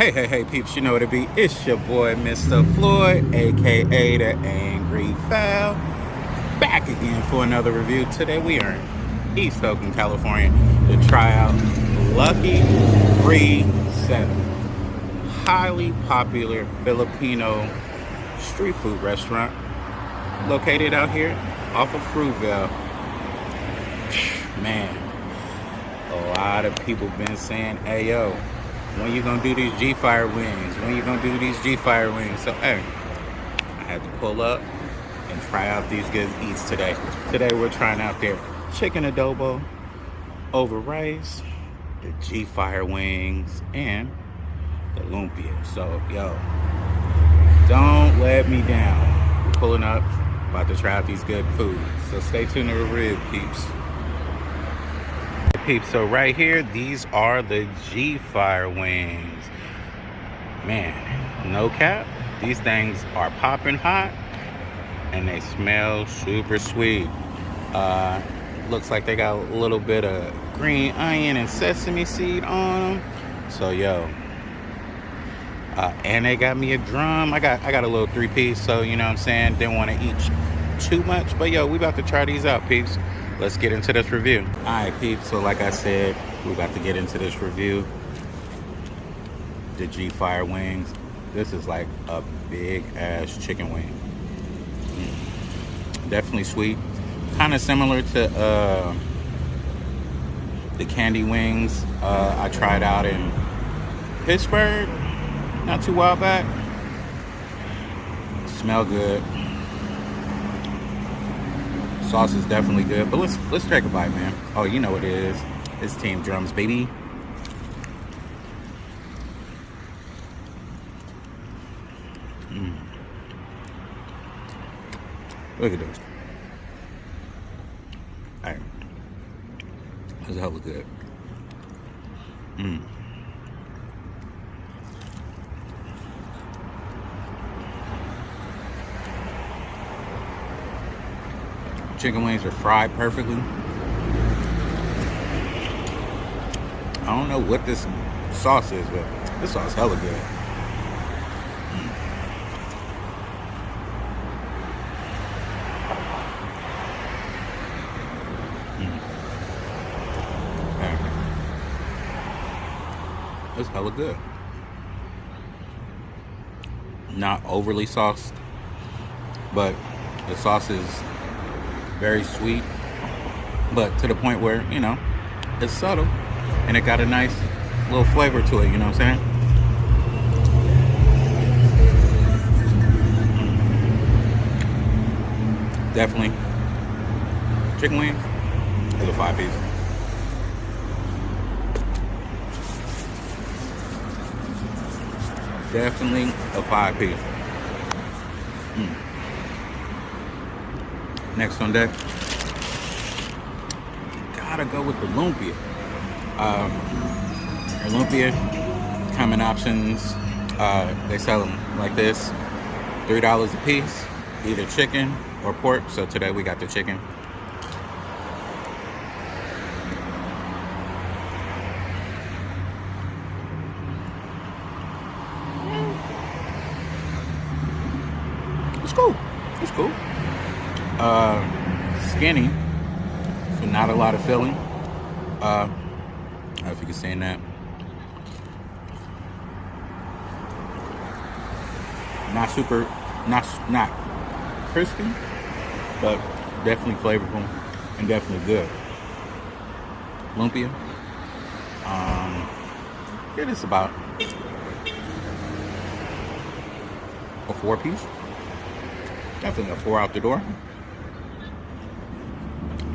Hey, peeps, you know what it be. It's your boy, Mr. Floyd, aka the Angry Foul, back again for another review. Today we are in East Oakland, California to try out Lucky 37, highly popular Filipino street food restaurant located out here off of Fruitvale. Man, a lot of people been saying, hey yo, when you gonna do these G-Fire wings? When you gonna do these G-Fire wings? So hey, I had to pull up and try out these good eats today. Today we're trying out their chicken adobo over rice, the G-Fire wings, and the lumpia. So yo, don't let me down. We're pulling up, about to try out these good foods. So stay tuned to the rib, peeps. Peeps, so right here, these are the G-Fire wings. Man, no cap, these things are popping hot and they smell super sweet. Looks like they got a little bit of green onion and sesame seed on them. So yo, and they got me a drum. I got a little 3-piece, so you know what I'm saying, didn't want to eat too much, but yo, we about to try these out, peeps. Let's get into this review. All right, peeps, so like I said, we're about to get into this review. The G-Fire wings. This is like a big ass chicken wing. Definitely sweet. Kind of similar to the candy wings I tried out in Pittsburgh not too while back. Smell good. Sauce is definitely good, but let's take a bite, man. Oh, you know what it is. It's Team Drums, baby. Look at this. All right, that's hella good. Chicken wings are fried perfectly. I don't know what this sauce is, but this sauce is hella good. It's hella good. Not overly sauced, but the sauce is very sweet, but to the point where, you know, it's subtle and it got a nice little flavor to it, you know what I'm saying? Definitely. Chicken wing is a 5-piece. Definitely a 5-piece. Next on deck, gotta go with the lumpia. Your lumpia come in options. They sell them like this, $3 a piece, either chicken or pork. So today we got the chicken. It's cool. It's cool. Skinny, so not a lot of filling. I don't know if you can see that. Not super, not crispy, but definitely flavorful and definitely good. Lumpia. Yeah, it's about a 4-piece. Definitely a 4 out the door.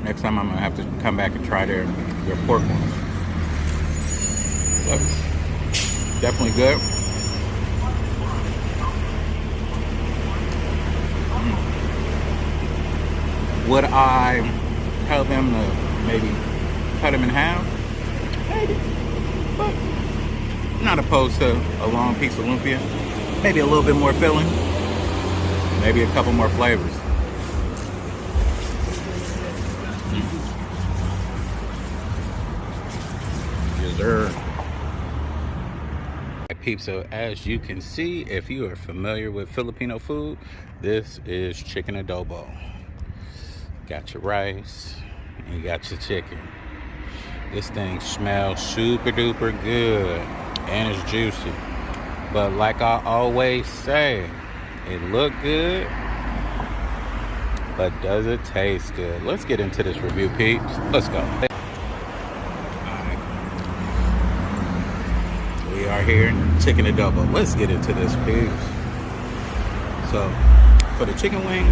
Next time I'm gonna have to come back and try their pork ones. But definitely good. Would I tell them to maybe cut them in half? Maybe. But not opposed to a long piece of lumpia. Maybe a little bit more filling. Maybe a couple more flavors. Yes, sir. peeps, so as you can see, if you are familiar with Filipino food, this is chicken adobo. Got your rice and you got your chicken. This thing smells super duper good and it's juicy. But like I always say, it look good, but does it taste good? Let's get into this review, peeps. Let's go. We are here in chicken adobo. Let's get into this, peeps. So for the chicken wing,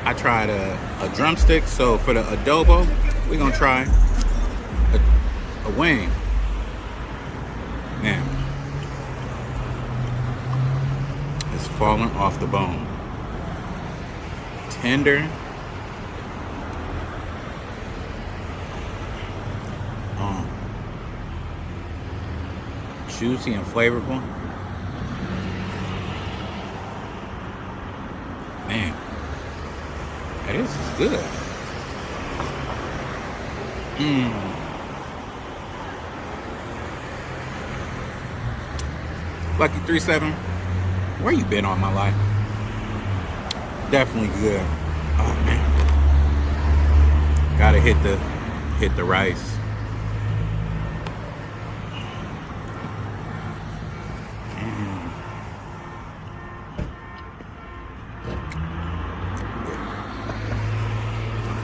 I tried a drumstick. So for the adobo, we're gonna try a wing. Man, it's falling off the bone. Tender. Juicy and flavorful. Man, this is good. Lucky 37, where you been all my life? Definitely good. Oh man, gotta hit the rice.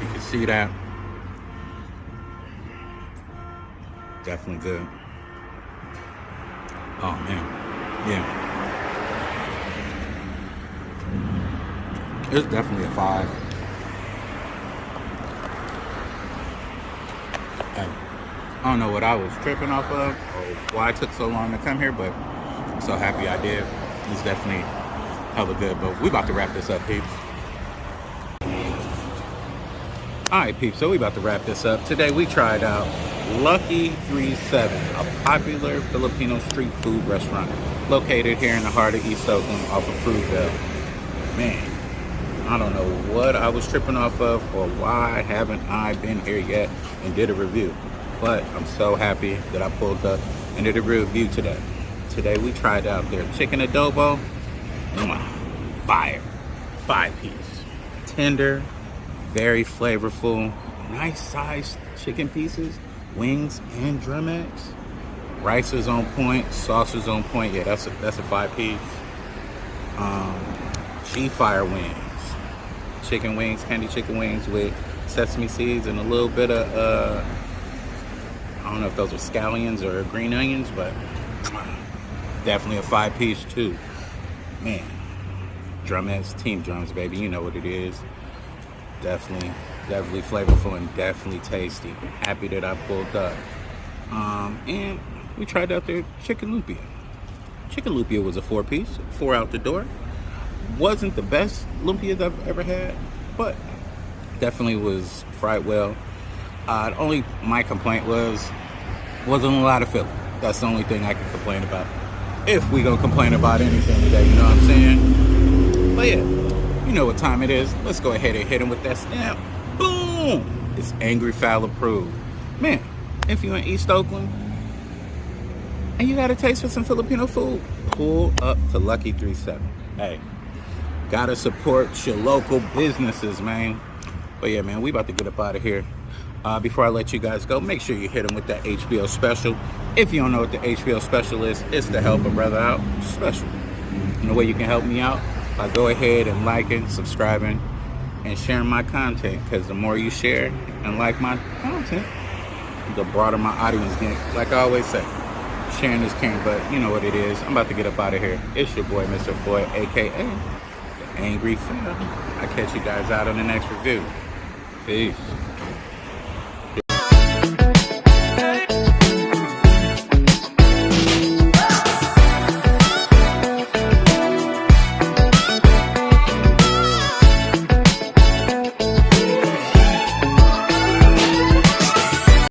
You can see that. Definitely good. Oh man, yeah. It's definitely a 5. Hey, I don't know what I was tripping off of or why it took so long to come here, but I'm so happy I did. It's definitely hella good. But we about to wrap this up, peeps. Alright, peeps, so we about to wrap this up. Today we tried out Lucky 37, a popular Filipino street food restaurant located here in the heart of East Oakland off of Fruitvale. Man, I don't know what I was tripping off of or why haven't I been here yet and did a review. But I'm so happy that I pulled up and did a review today. Today we tried out their chicken adobo. Fire. 5-piece. Tender, very flavorful, nice sized chicken pieces, wings and drumettes. Rice is on point, sauce is on point. Yeah, that's a 5-piece. G-Fire wings. Chicken wings, candy chicken wings with sesame seeds and a little bit of, I don't know if those are scallions or green onions, but definitely a 5-piece too. Man, drumettes, team drums, baby, you know what it is. Definitely flavorful and definitely tasty. Happy that I pulled up. And we tried out their chicken lumpia. Chicken lumpia was a 4-piece, 4 out the door. Wasn't the best lumpias I've ever had, but definitely was fried well. My complaint wasn't a lot of filling. That's the only thing I can complain about. If we gonna complain about anything today, you know what I'm saying? But yeah, you know what time it is. Let's go ahead and hit him with that stamp. Boom! It's Angry Foul approved. Man, if you're in East Oakland and you got a taste for some Filipino food, pull up to Lucky 37. Hey, gotta support your local businesses, man. But yeah, man, we about to get up out of here. Before I let you guys go, make sure you hit them with that HBO special. If you don't know what the HBO special is, it's to help a brother out special. And the way you can help me out, by go ahead and liking, subscribing, and sharing my content. Because the more you share and like my content, the broader my audience gets. Like I always say, sharing is caring, but you know what it is. I'm about to get up out of here. It's your boy, Mr. Floyd, a.k.a. The Angry Foul. I'll catch you guys out on the next review. Peace.